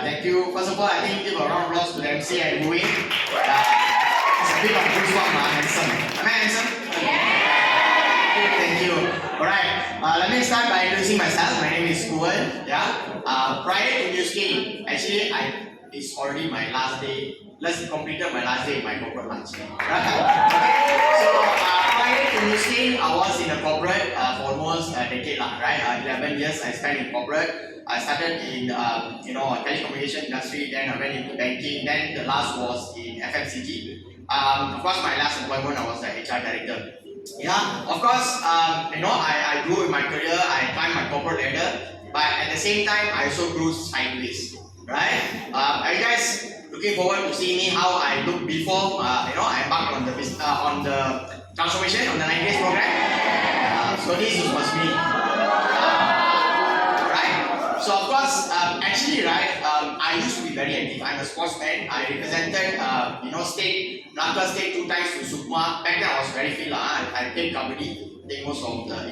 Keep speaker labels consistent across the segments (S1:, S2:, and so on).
S1: thank you. First of all, I think give a round of applause to the MC and Kuhen. It's a bit of goosebumps, handsome. Am I handsome? Yeah. Thank you. Alright, let me start by introducing myself. My name is Kuhen. Prior to New Skin, actually, it's already my last day. Let's completed my last day in my corporate lunch. Right? So, prior to New Skin, I was in a corporate for almost a decade, right? 11 years I spent in corporate. I started in telecommunication industry, then I went into banking, then the last was in FMCG. Of course, my last employment I was the HR director. Yeah, of course, I grew in my career, I climbed my corporate ladder, but at the same time, I also grew sideways, right? Are you guys looking forward to see me how I looked before, I embarked on the transformation on the 9 days program? So this was me. So of course, actually, right, I used to be very active. I'm a sportsman. I represented, state, Naka state 2 times to Sukma. Back then I was very fit. I played kabaddi. I think most of the,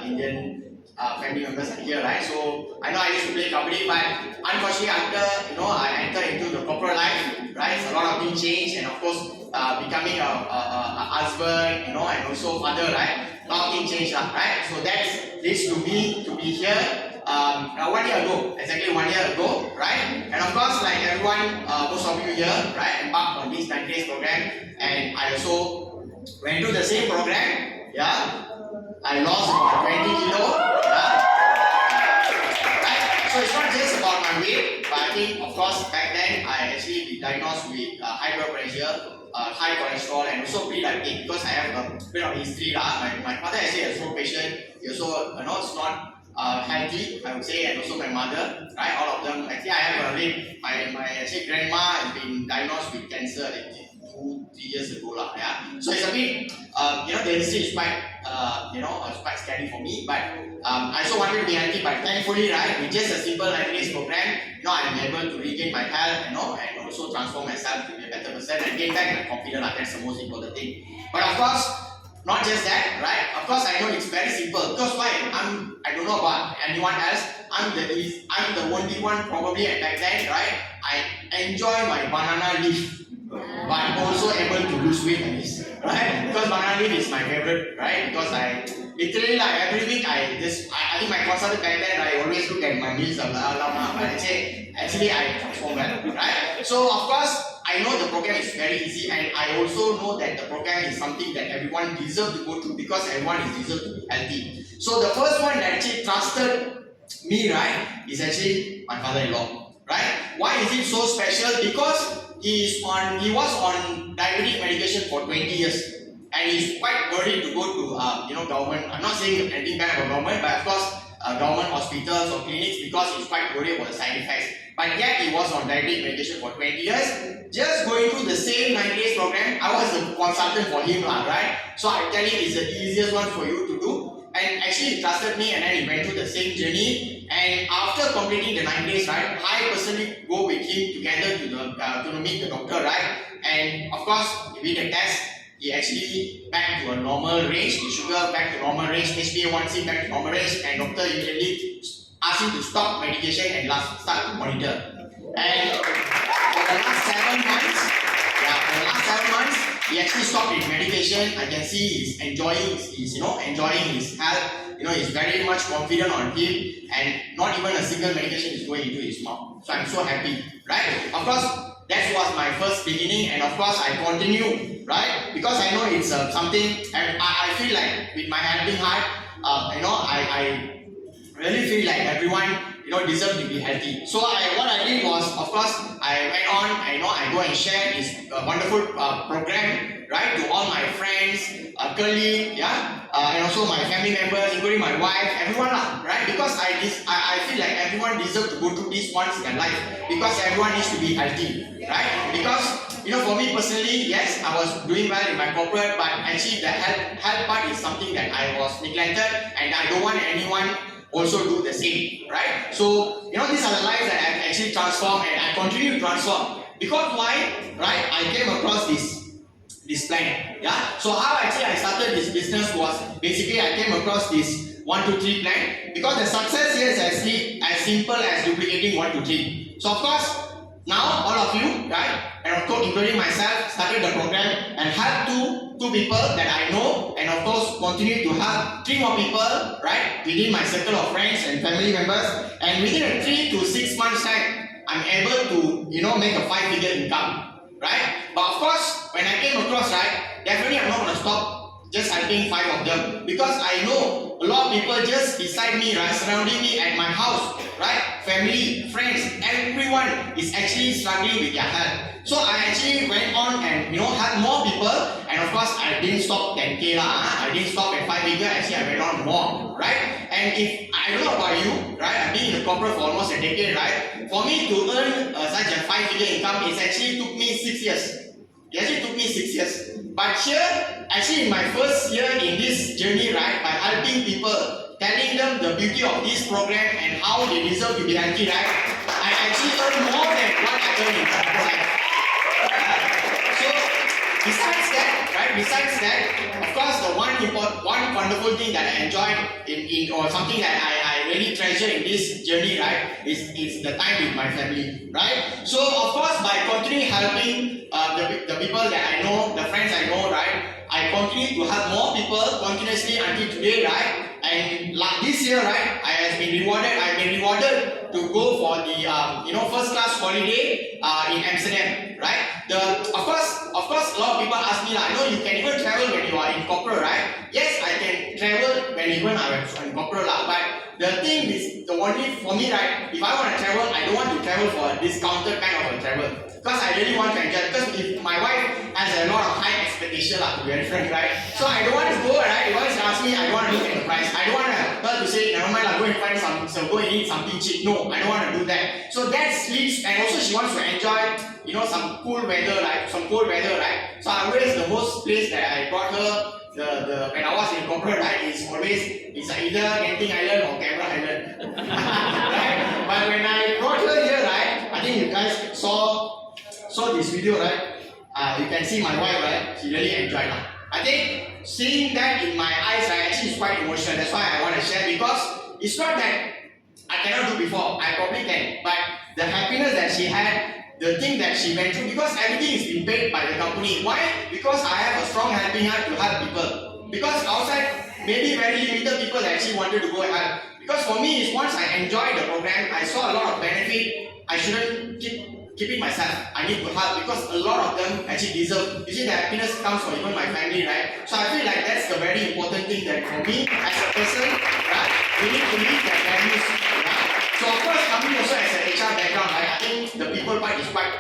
S1: Indian family members are here, right? So I know I used to play kabaddi, but unfortunately after, I entered into the corporate life, right? A lot of things changed, and of course, becoming a husband, and also father, right? A lot of things changed, right? So that leads to me to be here. 1 year ago, exactly 1 year ago, right? And of course, like everyone, most of you here, right, embarked on this 9 days program, and I also went through the same program. I lost about 20 kilo. Right? So it's not just about my weight, but I think, of course, back then I actually been diagnosed with high blood pressure, high cholesterol, and also pre-diabetic because I have a bit of history. My father actually a stroke patient. He also, it's not healthy, I would say, and also my mother, right? All of them. Actually, I have my actually grandma has been diagnosed with cancer like 2-3 years ago, yeah. So it's a bit, the history is quite, quite scary for me. But I also wanted to be healthy, but thankfully, right, with just a simple 9 days program, I'm able to regain my health, and also transform myself to be a better person and get back my confidence. That's the most important thing. But of course, not just that, right? Of course, I know it's very simple. Because why? I don't know about anyone else. I'm the only one probably at back then, right? I enjoy my banana leaf, but I'm also able to lose weight on this, right? Because banana leaf is my favorite, right? Because I literally every week I think my consultant back then I always look at my meals and I say actually I transform well, right? So of course, I know the program is very easy, and I also know that the program is something that everyone deserves to go through because everyone is deserves to be healthy. So the first one that actually trusted me, right, is actually my father-in-law, right? Why is it so special? Because he was on diabetic medication for 20 years, and he's quite worried to go to government. I'm not saying anything bad about government, but of course government hospitals or clinics because he's quite worried about the side effects. But yet he was on diabetic medication for 20 years. Just going through the same 9 days program, I was a consultant for him, right? So I tell him it's the easiest one for you to do. And actually he trusted me, and then he went through the same journey. And after completing the 9 days, right, I personally go with him together to meet the doctor, right? And of course, with the test, he actually back to a normal range, the sugar back to normal range, HbA1c back to normal range, and doctor immediately asked him to stop medication and start to monitor. And for the last 7 months, he actually stopped his medication. I can see he's enjoying his health. He's very much confident on him, and not even a single medication is going into his mouth. So I'm so happy, right? Of course, that was my first beginning, and of course I continue, right? Because I know it's something, and I feel like with my helping heart, I really feel like everyone deserve to be healthy. So what I did was, of course, I went on, I go and share this wonderful program, right, to all my friends, colleagues, and also my family members, including my wife, everyone, right? Because I feel like everyone deserves to go through this once in their life, because everyone needs to be healthy, right? Because for me personally, yes, I was doing well in my corporate, but actually the health part is something that I was neglected, and I don't want anyone also do the same, right? So, these are the lives that I've actually transformed, and I continue to transform. Because why? Right? I came across this plan. So how actually I started this business was basically I came across this 1, 2, 3 plan, because the success here is actually, as as simple as duplicating 1 to 3. So of course, now all of you, right, and of course including myself, started the program and helped two people that I know, and of course continue to help 3 more people, right, within my circle of friends and family members. And within a 3 to 6 months time, I'm able to, make a 5-figure income, right? But of course, when I came across, right, definitely I'm not going to stop just helping 5 of them, because I know a lot of people just beside me, right, surrounding me at my house, right, family, friends, everyone is actually struggling with their health. So I actually went on and helped more people, and of course I didn't stop 10k lah. I didn't stop at 5 figure. Actually I went on more, right? And if I don't know about you, right, I've been in the corporate for almost a decade, right? For me to earn such a 5-figure income, it actually took me 6 years. It actually took me 6 years. But here, actually in my first year in this journey, right, by helping people, telling them the beauty of this program and how they deserve to be healthy, right, I actually earned more than what I earned in corporate life. So, besides that, of course, the one wonderful thing that I enjoyed or something that I really treasure in this journey, right, is the time with my family, right? So, of course, by continuing helping the people that I know, the friends I know, right, I continue to help more people continuously until today, right? And like this year, right, I've been rewarded to go for the first class holiday in Amsterdam, right? Of course, a lot of people ask me, I know you can even travel when you are in corporate, right? Yes, I can travel when even I was in corporate, but the thing is, the only for me, right, if I want to travel, I don't want to travel for a discounted kind of a travel, because I really want to enjoy. Because if my wife has a lot of high expectation, to be very frank, right? So I don't want to go, right? If she asks me, I don't want to look at the price. I don't want her to say, never mind, I'll go and find go and eat something cheap. No, I don't want to do that. So that leads, and also she wants to enjoy, some cool weather, right? So always the most place that I brought her, when I was in corporate, right, is either Genting Island or Canberra Island. Right? But when I brought her here, right, I think you guys saw this video, right? You can see my wife, right? She really enjoyed it. I think seeing that in my eyes, right, actually is quite emotional. That's why I want to share, because it's not that I cannot do before. I probably can, but the happiness that she had, the thing that she went through, because everything is being paid by the company. Why? Because I have a strong helping heart to help people. Because outside, maybe very limited people actually wanted to go and help. Because for me, is once I enjoyed the program, I saw a lot of benefit. I shouldn't keep it myself. I need to help, because a lot of them actually deserve. You see, the happiness comes from even my family, right? So I feel like that's the very important thing that for me as a person, right, we need to live that values, right? So of course, coming also as an HR background, right, I think the people part is quite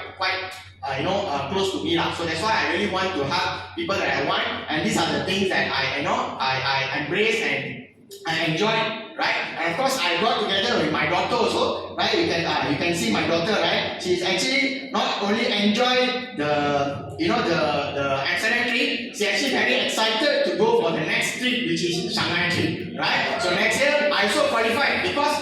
S1: close to me, so that's why I really want to help people that I want, and these are the things that I embrace and I enjoy, right? And of course, I brought together with my daughter also, right? You can see my daughter, right? She's actually not only enjoyed the Amsterdam trip, she's actually very excited to go for the next trip, which is Shanghai trip, right? So next year, I also qualified, because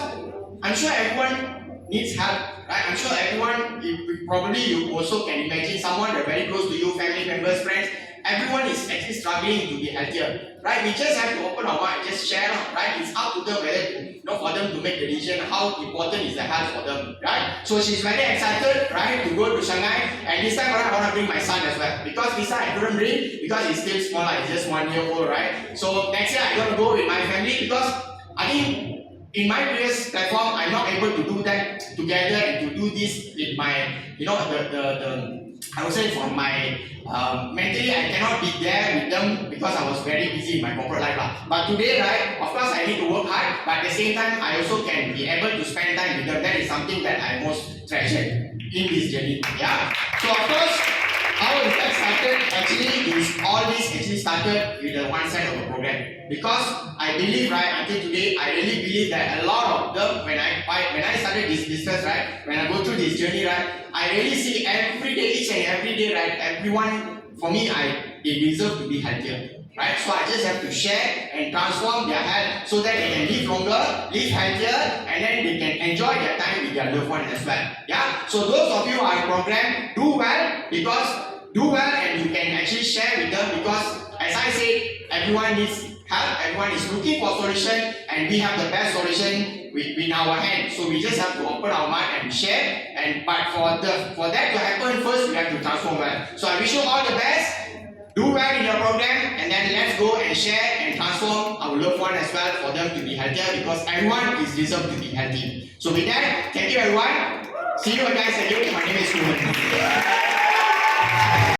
S1: I'm sure everyone needs help, right? I'm sure everyone, you also can imagine someone that's very close to you, family members, friends. Everyone is actually struggling to be healthier, right? We just have to open our mind, just share, right? It's up to them whether for them to make the decision how important is the health for them, right? So she's very excited, right, to go to Shanghai, and this time I want to bring my son as well, because this time I couldn't bring because he's still small, he's just 1 year old, right? So next year I'm going to go with my family, because I think in my previous platform, I'm not able to do that together and to do this with my, I would say for my, mentally I cannot be there with them because I was very busy in my corporate life. But today, right, of course I need to work hard, but at the same time, I also can be able to spend time with them. That is something that I most treasure in this journey, yeah. So of course, how is that started? Actually, all this actually started with the one side of the program. Because I believe, right, until today, I really believe that a lot of them, when I started this business, right, when I go through this journey, right, I really see every day, each and every day, right, everyone, for me, they deserve to be healthier. Right? So I just have to share and transform their health so that they can live longer, live healthier, and then they can enjoy their time with their loved ones as well. Yeah? So those of you who are programmed, do well and you can actually share with them, because as I said, everyone needs help, everyone is looking for solution, and we have the best solution in our hand. So we just have to open our mind and share. But for that to happen, first we have to transform well. So I wish you all the best. Do well in your program, and then let's go and share and transform our loved one as well for them to be healthier, because everyone is deserved to be healthy. So with that, thank you everyone. See you guys again. My name is Kuhen.